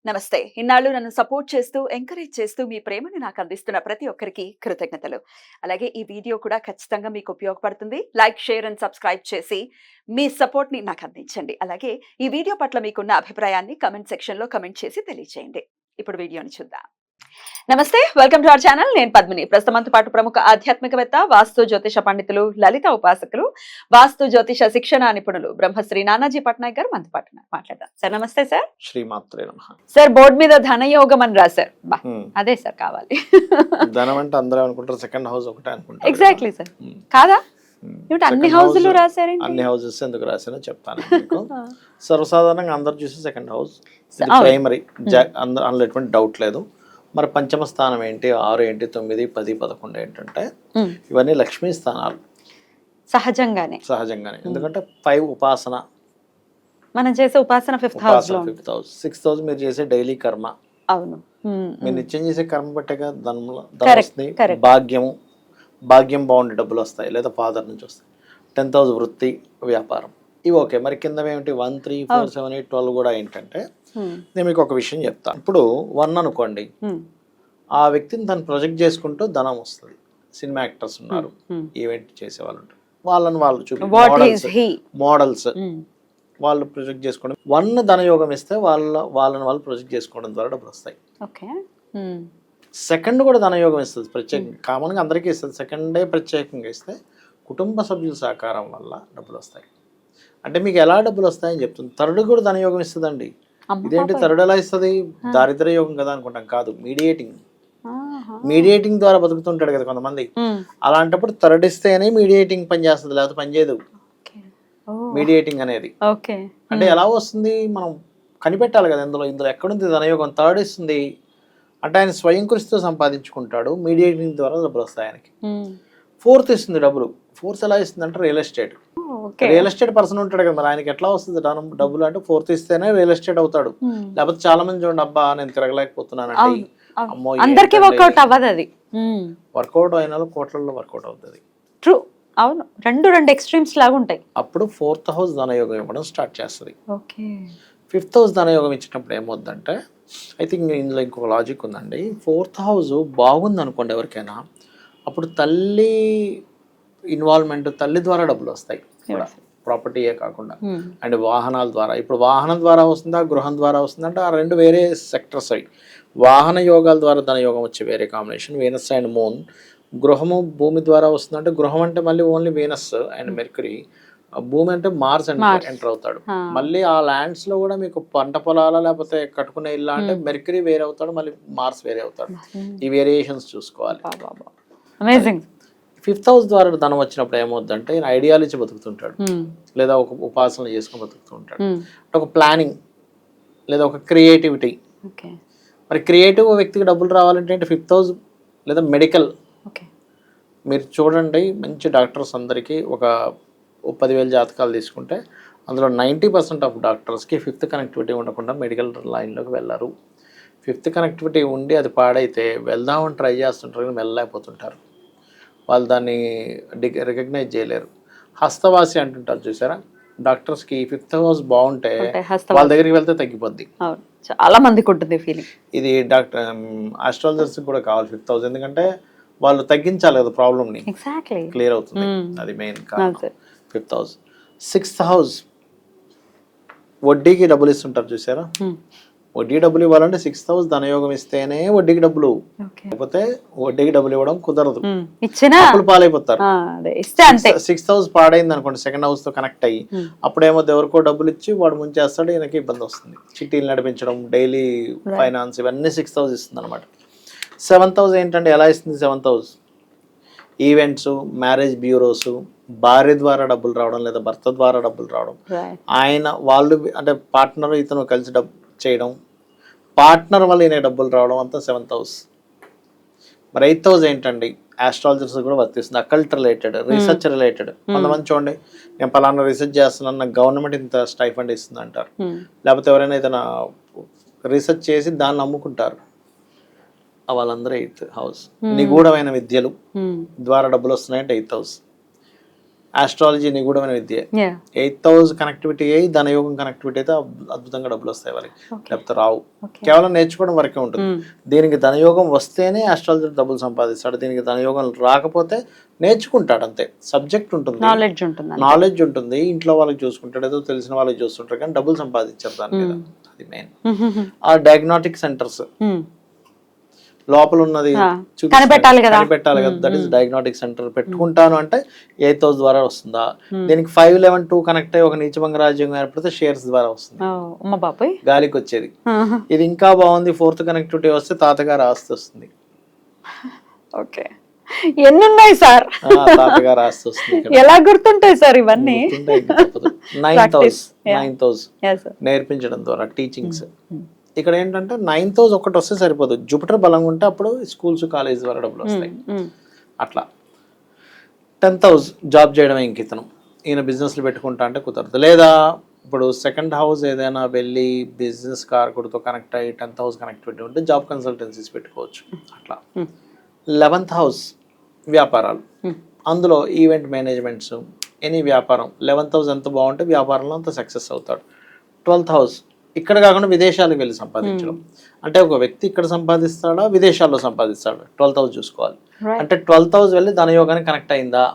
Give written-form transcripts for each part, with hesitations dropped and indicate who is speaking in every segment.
Speaker 1: నమస్తే. ఇన్నాళ్ళు నన్ను సపోర్ట్ చేస్తూ, ఎంకరేజ్ చేస్తూ మీ ప్రేమని నాకు అందిస్తున్న ప్రతి ఒక్కరికి కృతజ్ఞతలు. అలాగే ఈ వీడియో కూడా ఖచ్చితంగా మీకు ఉపయోగపడుతుంది. లైక్, షేర్ అండ్ సబ్స్క్రైబ్ చేసి మీ సపోర్ట్‌ని నాకు అందించండి. అలాగే ఈ వీడియో పట్ల మీకున్న అభిప్రాయాన్ని కామెంట్ సెక్షన్‌లో కామెంట్ చేసి తెలియజేయండి. ఇప్పుడు వీడియోని చూద్దాం. నమస్తే, వెల్కమ్ టు అవర్ ఛానల్. నేను పద్మిని. ప్రస్తుతంతో పాటు ప్రముఖ ఆధ్యాత్మికవేత్త, వాస్తు జ్యోతిష పండితులు, లలిత ఉపాసకులు, వాస్తు జ్యోతిష శిక్షణ నిపుణులు బ్రహ్మశ్రీ నానాజీ పట్నాయక్ గారు మనతో పాటు మాట్లాడదాం. సార్ నమస్తే సార్.
Speaker 2: శ్రీమాత్రే నమః.
Speaker 1: సార్ బోర్డు మీద ధనయోగం అని రాశారు. అదే సార్ కావాలి.
Speaker 2: ధనం అంటే అందరూ అనుకుంటారు సెకండ్ హౌస్ ఒకటే అనుకుంటారు.
Speaker 1: Exactly sir. కాదా? అన్ని హౌస్లు రాశారండి.
Speaker 2: అన్ని హౌసెస్ ఎందుకు రాశానో చెప్తాను మీకు. సర్వసాధారణంగా అందరు చూసి సెకండ్ హౌస్ ప్రైమరీ, అందులో ఎటువంటి డౌట్ లేదు. మరి పంచమ స్థానం ఏంటి, 6 ఏంటి, 9, 10, 11 ఏంటంటే ఇవన్నీ లక్ష్మీ స్థానాలు.
Speaker 1: సహజంగానే
Speaker 2: ఎందుకంటే 5 ఉపాసన,
Speaker 1: మనం చేసే ఉపాసన 5th హౌస్,
Speaker 2: 6th హౌస్ మీరు చేసే డైలీ కర్మ.
Speaker 1: అవును,
Speaker 2: మీరు నిత్యం చేసే కర్మ బట్టేగా ధనం, భాగ్యం బాగుండే డబ్బులు వస్తాయి, లేదా ఫాదర్ నుంచి వస్తాయి. 10th హౌస్ వృత్తి, వ్యాపారం, ఇవి ఓకే. మరి కింద ఏమిటి 1, 3, 4, 7, 8, 12 కూడా ఏంటంటే నేను మీకు ఒక విషయం చెప్తాను. ఇప్పుడు 1 అనుకోండి, ఆ వ్యక్తిని తను ప్రొజెక్ట్ చేసుకుంటూ ధనం వస్తుంది. సినిమా యాక్టర్స్ ఉన్నారు, ఈవెంట్ చేసే వాళ్ళు ఉంటారు, వాళ్ళు చూపి మోడల్స్ వాళ్ళు ప్రొజెక్ట్ చేసుకోవడం. 1 ధనయోగం ఇస్తే వాళ్ళని వాళ్ళు ప్రొజెక్ట్ చేసుకోవడం ద్వారా డబ్బులు వస్తాయి. సెకండ్ కూడా ధనయోగం ఇస్తుంది, ప్రత్యేకంగా కామన్గా అందరికీ ఇస్తుంది. సెకండే ప్రత్యేకంగా ఇస్తే కుటుంబ సభ్యుల సహకారం వల్ల డబ్బులు వస్తాయి. అంటే మీకు ఎలా డబ్బులు వస్తాయని చెప్తుంది. థర్డ్ కూడా ధనయోగం ఇస్తుందండి. ఇదేంటి థర్డ్ ఎలా ఇస్తుంది, దారిద్ర్య యోగం కదా అనుకుంటాం. కాదు, మీడియేటింగ్ ద్వారా బతుకుతుంటాడు కదా కొంతమంది. అలాంటప్పుడు థర్డ్ ఇస్తేనే మీడియేటింగ్ పని చేస్తుంది, లేకపోతే పని చేయదు మీడియేటింగ్ అనేది. అంటే ఎలా వస్తుంది, మనం కనిపెట్టాలి కదా. ఇందులో ఎక్కడుంది ధనయోగం. థర్డ్ ఇస్తుంది అంటే ఆయన స్వయం కృషితో సంపాదించుకుంటాడు, మీడియేటింగ్ ద్వారా డబ్బులు వస్తాయి ఆయనకి. 4th ఇస్తుంది డబ్బులు. 4th ఎలా ఇస్తుంది అంటే రియల్ ఎస్టేట్ పర్సన్ ఉంటాడు కదా, మరి ఆయనకి ఎట్లా వస్తుంది డబ్బులు అంటే 4th ఇస్తేనే రియల్ ఎస్టేట్ అవుతాడు. లేకపోతే చాలా మంది చూడండి, అబ్బా నేను తిరగలేకపోతున్నానండి, అమ్మో అందరికీ వర్కౌట్ అవ్వదు. అది వర్కౌట్ అయిన కోట్లలో వర్కౌట్ అవుతుంది.
Speaker 1: ట్రూ, అవును. రెండు ఎక్స్ట్రీమ్స్ లాగా ఉంటాయి.
Speaker 2: అప్పుడు 4th హౌస్ ధనయోగం ఇవ్వడం స్టార్ట్ చేస్తుంది. 5th హౌస్ ధనయోగం ఇచ్చినప్పుడు ఏమవుద్దంటే, ఐ థింక్ ఇందులో ఇంకొక లాజిక్ ఉందండి. 4th హౌస్ బాగుంది అనుకోండి ఎవరికైనా, అప్పుడు తల్లి ఇన్వాల్వ్మెంట్, తల్లి ద్వారా డబ్బులు వస్తాయి కూడా, ప్రాపర్టీయే కాకుండా. అండ్ వాహనాల ద్వారా, ఇప్పుడు వాహనం ద్వారా వస్తుందా, గృహం ద్వారా వస్తుందా అంటే ఆ 2 వేరే సెక్టర్స్ అవి. వాహన యోగాల ద్వారా ధనయోగం వచ్చే వేరే కాంబినేషన్, వీనస్ అండ్ మూన్. గృహము భూమి ద్వారా వస్తుందంటే, గృహం అంటే మళ్ళీ ఓన్లీ వీనస్ అండ్ మెర్క్యూరీ, భూమి అంటే మార్స్ ఎంటర్ అవుతాడు. మళ్ళీ ఆ ల్యాండ్స్ లో కూడా మీకు పంట పొలాల లేకపోతే కట్టుకునే ఇల్లు అంటే మెర్క్యూరీ వేరే అవుతాడు, మళ్ళీ మార్స్ వేరే అవుతాడు. ఈ వేరియేషన్స్ చూసుకోవాలి. 5th హౌస్ ద్వారా ధనం వచ్చినప్పుడు ఏమవుద్దంటే, ఈయన ఐడియాలజీ బతుకుతుంటాడు, లేదా ఒక ఉపాసన చేసుకుని బతుకుతూ ఉంటాడు. అంటే ఒక ప్లానింగ్ లేదా ఒక క్రియేటివిటీ. మరి క్రియేటివ్ వ్యక్తికి డబ్బులు రావాలంటే 5th హౌస్ లేదా మెడికల్. మీరు చూడండి, మంచి డాక్టర్స్ అందరికీ ఒక 10,000 జాతకాలు తీసుకుంటే అందులో 90% ఆఫ్ డాక్టర్స్కి 5th కనెక్టివిటీ ఉండకుండా మెడికల్ లైన్లోకి వెళ్ళరు. 5th కనెక్టివిటీ ఉండి అది పాడైతే వెళ్దామని ట్రై చేస్తుంటారు, కానీ వెళ్ళలేకపోతుంటారు. వాళ్ళు దాన్ని రికగ్నైజ్ చేయలేరు. హస్తవాసి అంటుంటారు చూసారా, డాక్టర్స్కి 5th హౌస్ బాగుంటే వాళ్ళ దగ్గరికి వెళ్తే తగ్గిపోద్ది.
Speaker 1: చాలా మందికి ఉంటుంది ఫీలింగ్.
Speaker 2: ఇది డాక్టర్ ఆస్ట్రాలజర్స్ కూడా కావాలి 5th హౌస్, ఎందుకంటే వాళ్ళు తగ్గించాలి కదా ప్రాబ్లమ్ని, క్లియర్ అవుతుంది. అది మెయిన్ కారణం 5th హౌస్. 6th హౌస్ వడ్డీకి డబ్బులు ఇస్తుంటారు చూసారా, వడ్డీ డబ్బులు ఇవ్వాలంటే 6th హౌస్ ధనయోగం ఇస్తేనే వడ్డీకి డబ్బులు, లేకపోతే వడ్డీకి డబ్బులు ఇవ్వడం కుదరదు, అప్పులు పాలైపోతారు. 6th హౌస్ పాడైంది అనుకోండి, 2nd హౌస్ తో కనెక్ట్ అయ్యి, అప్పుడేమో ఎవరికో డబ్బులు ఇచ్చి వాడు ముంచేస్తాడు, ఈయనకి ఇబ్బంది వస్తుంది. చిట్టీలు నడిపించడం, డైలీ ఫైనాన్స్, ఇవన్నీ 6th హౌస్ ఇస్తుంది అనమాట. 7th హౌస్ ఏంటంటే ఎలా ఇస్తుంది, 7th house events, marriage bureaus, భార్య ద్వారా డబ్బులు రావడం లేదా భర్త ద్వారా డబ్బులు రావడం, వాళ్ళు అంటే పార్ట్నర్ ఇతను కలిసి డబ్బు చేయడం, పార్ట్నర్ వల్ల ఈయన డబ్బులు రావడం, అంతా 7th హౌస్. మరి 8th హౌస్ ఏంటండి, ఆస్ట్రాలజర్స్ కూడా వర్తిస్తుంది. Occult related, research related. కొంతమంది చూడండి, నేను పలానా రీసెర్చ్ చేస్తున్నాను, నాకు గవర్నమెంట్ ఇంత స్టైఫండ్ ఇస్తుంది అంటారు, లేకపోతే ఎవరైనా ఏదైనా రీసెర్చ్ చేసి దాన్ని అమ్ముకుంటారు, వాళ్ళందరూ 8th హౌస్. నిగూఢమైన విద్యలు ద్వారా డబ్బులు వస్తున్నాయంటే 8th హౌస్. ఆస్ట్రాలజీ నిగూఢమైన విద్య.
Speaker 1: Yeah.
Speaker 2: 8th house కనెక్టివిటీ అయ్యి ధనయోగం కనెక్టివిటీ అయితే అద్భుతంగా డబ్బులు వస్తాయి వాళ్ళకి, లేకపోతే రావు.
Speaker 1: Okay.
Speaker 2: కేవలం నేర్చుకోవడం వరకే ఉంటుంది. దీనికి ధనయోగం వస్తేనే ఆస్ట్రాలజీ డబ్బులు సంపాదిస్తాడు. దీనికి ధనయోగం రాకపోతే నేర్చుకుంటాడు అంతే. సబ్జెక్ట్ ఉంటుంది, నాలెడ్జ్ ఉంటుంది, ఇంట్లో వాళ్ళకి చూసుకుంటాడు, ఏదో తెలిసిన వాళ్ళకి చూస్తుంటారు, కానీ డబ్బులు సంపాదించారు దాని మీద. అది మెయిన్. ఆ డయాగ్నోటిక్ సెంటర్స్ లోపల ఉన్నది
Speaker 1: కనిపెట్టాలి కదా,
Speaker 2: దట్ ఈస్ డయాగ్నోటిక్ సెంటర్. పెట్టుకుంటాను అంటే 8th house ద్వారా వస్తుందా, దీనికి 5, 11, 2 కనెక్ట్ అయ్యి ఒక నీచభంగ రాజ్యం ఏర్పడితే షేర్స్ ద్వారా వస్తుంది, గాలికి వచ్చేది. ఇది ఇంకా బాగుంది, 4th కనెక్టివిటీ వస్తే తాతగారు ఆస్తి వస్తుంది.
Speaker 1: ఓకే, ఎన్ని ఉన్నాయి సార్?
Speaker 2: తాతగారు ఆస్తి వస్తుంది.
Speaker 1: ఎలా గుర్తుంటాయి సార్ ఇవన్నీ?
Speaker 2: 9th house నేర్పించడం ద్వారా టీచింగ్స్. ఇక్కడ ఏంటంటే 9th house ఒకటి వస్తే సరిపోదు, జూపిటర్ బలంగా ఉంటే అప్పుడు స్కూల్స్ కాలేజ్ ద్వారా డబ్బులు వస్తాయి. అట్లా 10th house జాబ్ చేయడమే ఇంకితనం. ఈయన బిజినెస్లు పెట్టుకుంటా అంటే కుదరదు. లేదా ఇప్పుడు 2nd house ఏదైనా వెళ్ళి బిజినెస్ కారకుడితో కనెక్ట్ అయ్యి 10th house కనెక్టివిటీ ఉంటే జాబ్ కన్సల్టెన్సీస్ పెట్టుకోవచ్చు. అట్లా 11th house వ్యాపారాలు, అందులో ఈవెంట్ మేనేజ్మెంట్స్, ఎనీ వ్యాపారం. 11th house ఎంత బాగుంటే వ్యాపారంలో అంత సక్సెస్ అవుతాడు. 12th house ఇక్కడ కాకుండా విదేశాలకు వెళ్ళి సంపాదించడం. అంటే ఒక వ్యక్తి ఇక్కడ సంపాదిస్తాడా విదేశాల్లో సంపాదిస్తాడా, 12th house చూసుకోవాలి. అంటే 12th house వెళ్ళి ధనయోగానికి కనెక్ట్ అయిందా.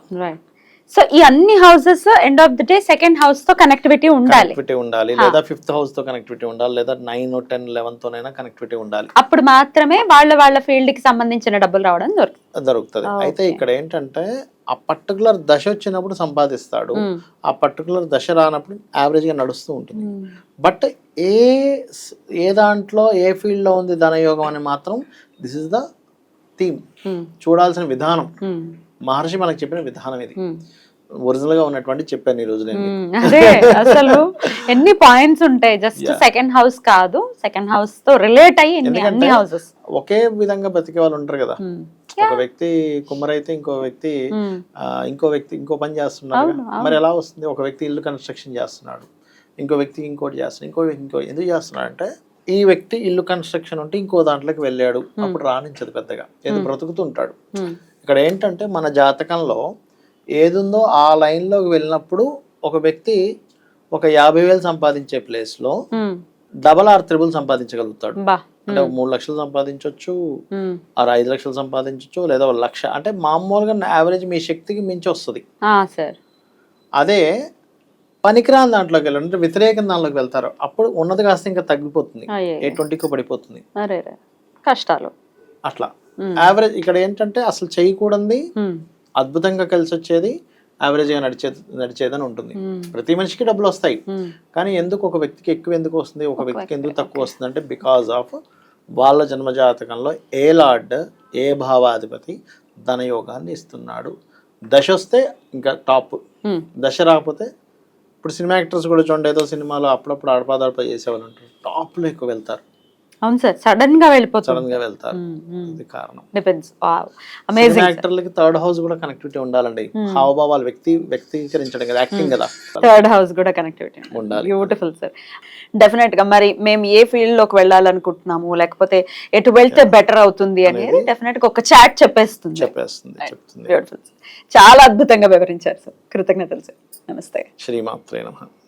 Speaker 1: సో ఈ అన్ని houses end of the day 2nd house తో కనెక్టివిటీ ఉండాలి,
Speaker 2: లేదా 5th house తో కనెక్టివిటీ ఉండాలి, లేదా 9, 10, 11 తోనైనా కనెక్టివిటీ ఉండాలి.
Speaker 1: అప్పుడు మాత్రమే వాళ్ళ ఫీల్డ్ కి సంబంధించిన డబ్బులు రావడం
Speaker 2: దొరుకుతుంది. అయితే ఇక్కడ ఏంటంటే ఆ పర్టికులర్ దశ వచ్చినప్పుడు సంపాదిస్తాడు, ఆ పర్టికులర్ దశ రానప్పుడు యావరేజ్ గా నడుస్తూ ఉంటుంది. బట్ ఏ దాంట్లో ఏ ఫీల్డ్ లో ఉంది ధనయోగం అని మాత్రం దిస్ ఇస్ ద థీమ్. చూడాల్సిన విధానం, మహర్షి మనకు చెప్పిన విధానం ఇది. ఒరిజినల్ గా ఉన్నటువంటి చెప్పాను ఈ రోజు నేను.
Speaker 1: అదే అసలు ఎన్ని పాయింట్స్ ఉంటాయి, జస్ట్ 2nd house కాదు, 2nd house తో రిలేట్ అయ్యి అన్ని హౌసెస్.
Speaker 2: ఒకే విధంగా బతికే వాళ్ళు ఉంటారు కదా. ఒక వ్యక్తి కుమ్మరైతే ఇంకో వ్యక్తి ఇంకో పని చేస్తున్నాడు. మరి ఎలా వస్తుంది? ఒక వ్యక్తి ఇల్లు కన్స్ట్రక్షన్ చేస్తున్నాడు, ఇంకో వ్యక్తి ఇంకోటి చేస్తున్నాడు, ఇంకో ఎందుకు చేస్తున్నాడు అంటే ఈ వ్యక్తి ఇల్లు కన్స్ట్రక్షన్ ఉంటే ఇంకో దాంట్లోకి వెళ్ళాడు, అప్పుడు రాణించదు పెద్దగా, ఏదో బ్రతుకుతుంటాడు. ఇక్కడ ఏంటంటే మన జాతకంలో ఏది ఉందో ఆ లైన్ లోకి వెళ్ళినప్పుడు ఒక వ్యక్తి ఒక 50,000 సంపాదించే ప్లేస్ లో డబల్ ఆర్ త్రిబుల్ సంపాదించగలుగుతాడు. అంటే 3 లక్షలు సంపాదించవచ్చు, 5 లక్షలు సంపాదించవచ్చు, లేదా 1 లక్ష. అంటే మామూలుగా యావరేజ్ మీ శక్తికి మించి వస్తుంది. అదే పనికిరాని దాంట్లోకి వెళ్ళారు అంటే వ్యతిరేకం దాంట్లోకి వెళ్తారు, అప్పుడు ఉన్నది కాస్త ఇంకా తగ్గిపోతుంది, 820 పడిపోతుంది,
Speaker 1: కష్టాలు.
Speaker 2: అట్లా యావరేజ్ ఇక్కడ ఏంటంటే అసలు చేయకూడదు అద్భుతంగా కలిసి వచ్చేది, యావరేజ్ గా నడిచేదని ఉంటుంది. ప్రతి మనిషికి డబ్బులు వస్తాయి, కానీ ఎందుకు ఒక వ్యక్తికి ఎక్కువ ఎందుకు వస్తుంది, ఒక వ్యక్తికి ఎందుకు తక్కువ వస్తుంది అంటే బికాస్ ఆఫ్ వాళ్ళ జన్మజాతకంలో ఏ లార్డ్, ఏ భావాధిపతి ధనయోగాన్ని ఇస్తున్నాడు. దశ వస్తే ఇంకా టాప్, దశ రాకపోతే ఇప్పుడు సినిమా యాక్టర్స్ కూడా చూడండి, ఏదో సినిమాలో అప్పుడప్పుడు అడపాదడప చేసేవాళ్ళు ఉంటారు, టాప్ లో ఎక్కువ వెళ్తారు.
Speaker 1: అవును సార్, సడన్ గా వెళ్తారు.
Speaker 2: ఇది కారణం.
Speaker 1: యాక్టర్లకి
Speaker 2: 3rd house కూడా కనెక్టివిటీ ఉండాలండి. హావభావాలు వ్యక్తీకరించడం కదా, యాక్టింగ్ కదా,
Speaker 1: 3rd house కూడా కనెక్టివిటీ ఉండాలి. Beautiful sir. డెఫినెట్ గా మరి మేము ఏ ఫీల్డ్ లోకి వెళ్ళాలనుకుంటున్నాము, లేకపోతే ఎటు వెళ్తే బెటర్ అవుతుంది అనేది డెఫినెట్ గా ఒక చాట్ చెప్పేస్తుంది. బ్యూటిఫుల్. చాలా అద్భుతంగా వివరించారు సార్, కృతజ్ఞతలు సార్. నమస్తే.
Speaker 2: శ్రీమాత్రే నమః.